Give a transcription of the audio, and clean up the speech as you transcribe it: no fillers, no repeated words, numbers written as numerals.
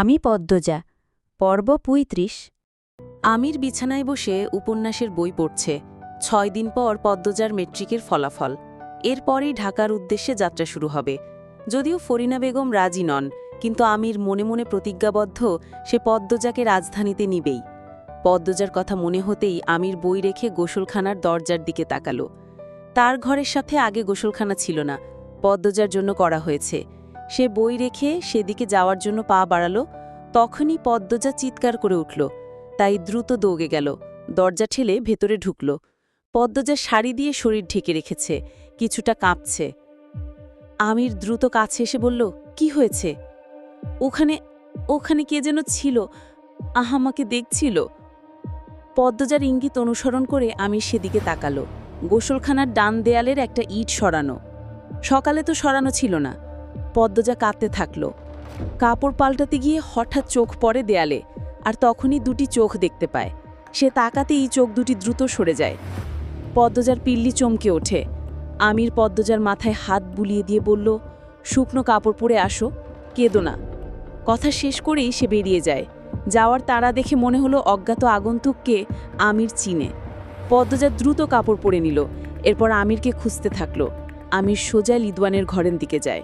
আমি পদ্মজা, পর্ব ৩৫। আমির বিছানায় বসে উপন্যাসের বই পড়ছে। ৬ দিন পর পদ্মজার মেট্রিকের ফলাফল। এরপরই ঢাকার উদ্দেশ্যে যাত্রা শুরু হবে। যদিও ফরিনা বেগম রাজি নন, কিন্তু আমির মনে মনে প্রতিজ্ঞাবদ্ধ সে পদ্মজাকে রাজধানীতে নিবেই। পদ্মজার কথা মনে হতেই আমির বই রেখে গোসলখানার দরজার দিকে তাকালো। তার ঘরের সাথে আগে গোসলখানা ছিল না, পদ্মজার জন্য করা হয়েছে। সে বই রেখে সেদিকে যাওয়ার জন্য পা বাড়ালো, তখনই পদ্মজা চিৎকার করে উঠল। তাই দ্রুত দৌড়ে গেল, দরজা ঠেলে ভেতরে ঢুকল। পদ্মজা শাড়ি দিয়ে শরীর ঢেকে রেখেছে, কিছুটা কাঁপছে। আমির দ্রুত কাছে এসে বলল, কি হয়েছে? ওখানে ওখানে কে যেন ছিল, আমাকে দেখছিল। পদ্মজার ইঙ্গিত অনুসরণ করে আমির সেদিকে তাকালো। গোসলখানার ডান দেয়ালের একটা ইট সরানো। সকালে তো সরানো ছিল না। পদ্মজা কাঁদতে থাকল। কাপড় পাল্টাতে গিয়ে হঠাৎ চোখ পড়ে দেয়ালে, আর তখনই দুটি চোখ দেখতে পায়। সে তাকাতেই চোখ দুটি দ্রুত সরে যায়। পদ্মজার পিল্লি চমকে ওঠে। আমির পদ্মজার মাথায় হাত বুলিয়ে দিয়ে বলল, শুকনো কাপড় পরে আসো, কেঁদো না। কথা শেষ করেই সে বেরিয়ে যায়। যাওয়ার তাড়া দেখে মনে হলো অজ্ঞাত আগন্তুককে আমির চিনে। পদ্মজা দ্রুত কাপড় পরে নিল, এরপর আমিরকে খুঁজতে থাকল। আমির সোজা লিদওয়ানের ঘরের দিকে যায়।